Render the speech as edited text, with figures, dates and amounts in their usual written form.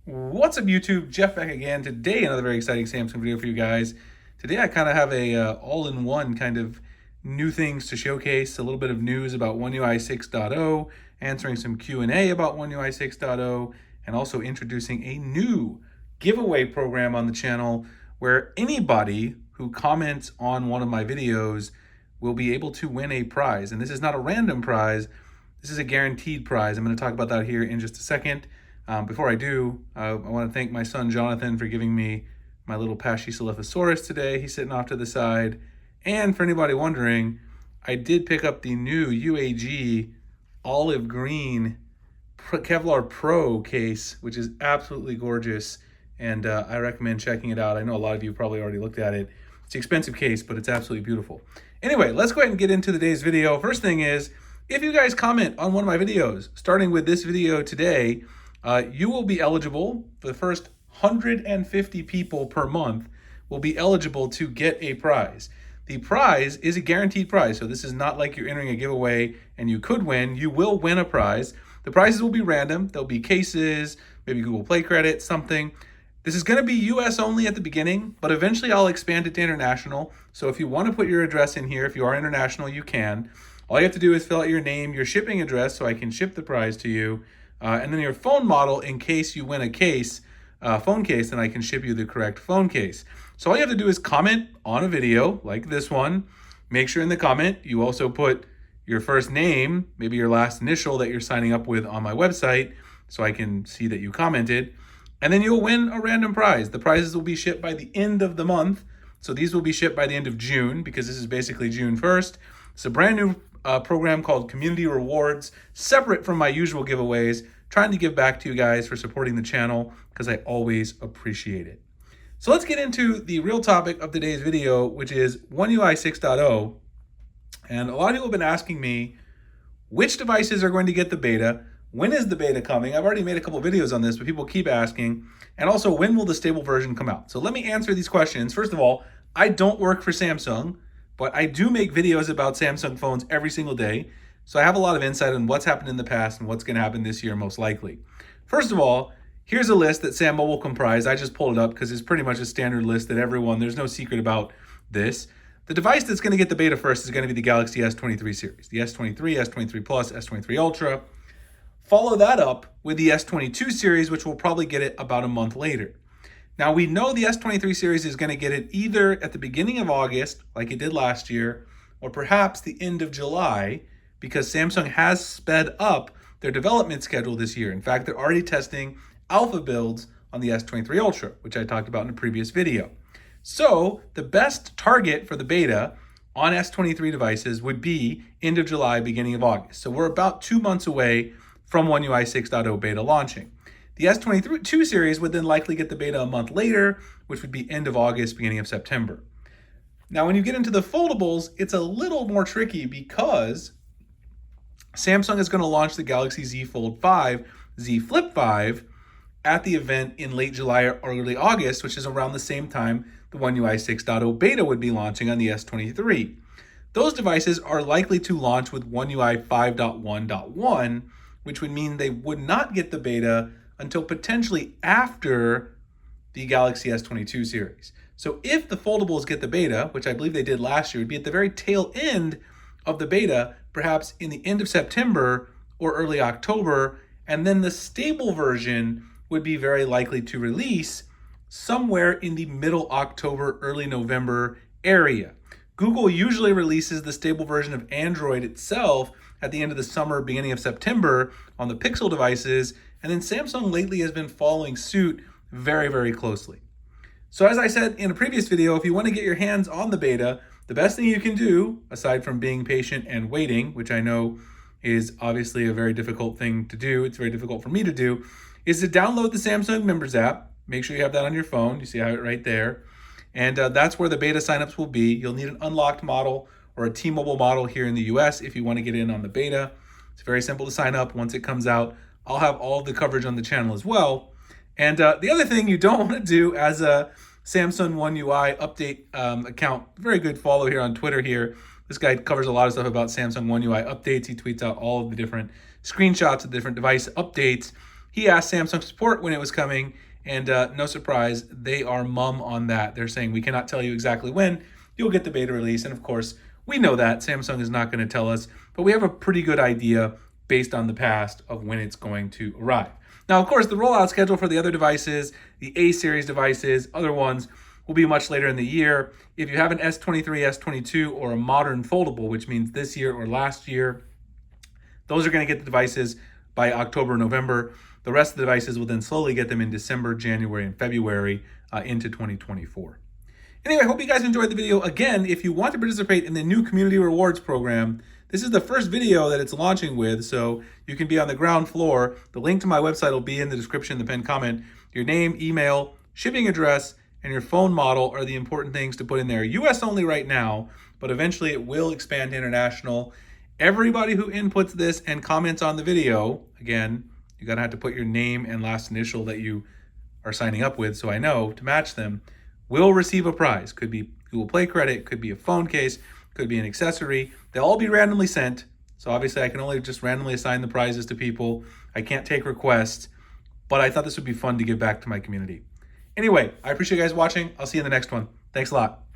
What's up, YouTube? Jeff back again. Today, another very exciting Samsung video for you guys. Today, I kind of have a all-in-one kind of new things to showcase, a little bit of news about One UI 6.0, answering some Q&A about One UI 6.0, and also introducing a new giveaway program on the channel where anybody who comments on one of my videos will be able to win a prize. And this is not a random prize. This is a guaranteed prize. I'm going to talk about that here in just a second. Before I do, I want to thank my son Jonathan for giving me my little Pachycephalosaurus today. He's sitting off to the side. And for anybody wondering, I did pick up the new UAG olive green Kevlar Pro case, which is absolutely gorgeous. And I recommend checking it out. I know a lot of you probably already looked at it. It's an expensive case, but it's absolutely beautiful. Anyway, let's go ahead and get into today's video. First thing is, if you guys comment on one of my videos, starting with this video today, you will be eligible. For the first 150 people per month will be eligible to get a prize. The prize is a guaranteed prize, so this is not like you're entering a giveaway and you could win. You will win a prize. The prizes will be random. There'll be cases, maybe Google Play credit, something. This is going to be US only at the beginning, but eventually I'll expand it to international. So if you want to put your address in here, if you are international, you can. All you have to do is fill out your name, your shipping address, so I can ship the prize to you. And then your phone model in case you win a case, phone case, then I can ship you the correct phone case. So all you have to do is comment on a video like this one. Make sure in the comment you also put your first name, maybe your last initial that you're signing up with on my website, so I can see that you commented. And then you'll win a random prize. The prizes will be shipped by the end of the month. So these will be shipped by the end of June, because this is basically June 1st. It's a brand new program called Community Rewards, separate from my usual giveaways, trying to give back to you guys for supporting the channel, because I always appreciate it. So let's get into the real topic of today's video, which is One UI 6.0. And a lot of people have been asking me which devices are going to get the beta. When is the beta coming? I've already made a couple of videos on this, but people keep asking. And also, when will the stable version come out? So let me answer these questions. First of all, I don't work for Samsung, but I do make videos about Samsung phones every single day. So I have a lot of insight on what's happened in the past and what's going to happen this year most likely. First of all, here's a list that Sam Mobile comprised. I just pulled it up because it's pretty much a standard list that everyone, there's no secret about this. The device that's going to get the beta first is going to be the Galaxy S23 series. The S23, S23 Plus, S23 Ultra. Follow that up with the S22 series, which will probably get it about a month later. Now, we know the S23 series is going to get it either at the beginning of August, like it did last year, or perhaps the end of July, because Samsung has sped up their development schedule this year. In fact, they're already testing alpha builds on the S23 Ultra, which I talked about in a previous video. So the best target for the beta on S23 devices would be end of July, beginning of August. So we're about 2 months away from One UI 6.0 beta launching. The S22 series would then likely get the beta a month later, which would be end of August, beginning of September. Now, when you get into the foldables, it's a little more tricky because Samsung is going to launch the Galaxy Z Fold 5, Z Flip 5 at the event in late July or early August, which is around the same time the One UI 6.0 beta would be launching on the S23. Those devices are likely to launch with One UI 5.1.1, which would mean they would not get the beta until potentially after the Galaxy S22 series. So if the foldables get the beta, which I believe they did last year, it would be at the very tail end of the beta, perhaps in the end of September or early October, and then the stable version would be very likely to release somewhere in the middle October, early November area. Google usually releases the stable version of Android itself at the end of the summer, beginning of September on the Pixel devices, and then Samsung lately has been following suit very, very closely. So as I said in a previous video, if you want to get your hands on the beta, the best thing you can do, aside from being patient and waiting, which I know is obviously a very difficult thing to do, it's very difficult for me to do, is to download the Samsung Members app. Make sure you have that on your phone. You see how it right there. And that's where the beta signups will be. You'll need an unlocked model or a T-Mobile model here in the US if you want to get in on the beta. It's very simple to sign up. Once it comes out, I'll have all of the coverage on the channel as well. And the other thing you don't want to do as a Samsung One UI update account, very good follow here on Twitter here. This guy covers a lot of stuff about Samsung One UI updates. He tweets out all of the different screenshots of different device updates. He asked Samsung support when it was coming, and no surprise, they are mum on that. They're saying, we cannot tell you exactly when you'll get the beta release. And of course, we know that Samsung is not going to tell us, but we have a pretty good idea based on the past of when it's going to arrive. Now, of course, the rollout schedule for the other devices, the A series devices, other ones, will be much later in the year. If you have an S23, S22, or a modern foldable, which means this year or last year, those are going to get the devices by October, November. The rest of the devices will then slowly get them in December, January, and February into 2024. Anyway, I hope you guys enjoyed the video. Again, if you want to participate in the new Community Rewards program, this is the first video that it's launching with, so you can be on the ground floor. The link to my website will be in the description, the pinned comment. Your name, email, shipping address, and your phone model are the important things to put in there. US only right now, but eventually it will expand to international. Everybody who inputs this and comments on the video, again, you're gonna have to put your name and last initial that you are signing up with, so I know to match them, will receive a prize. Could be Google Play credit, could be a phone case, could be an accessory. They'll all be randomly sent. So obviously I can only just randomly assign the prizes to people. I can't take requests, but I thought this would be fun to give back to my community. Anyway, I appreciate you guys watching. I'll see you in the next one. Thanks a lot.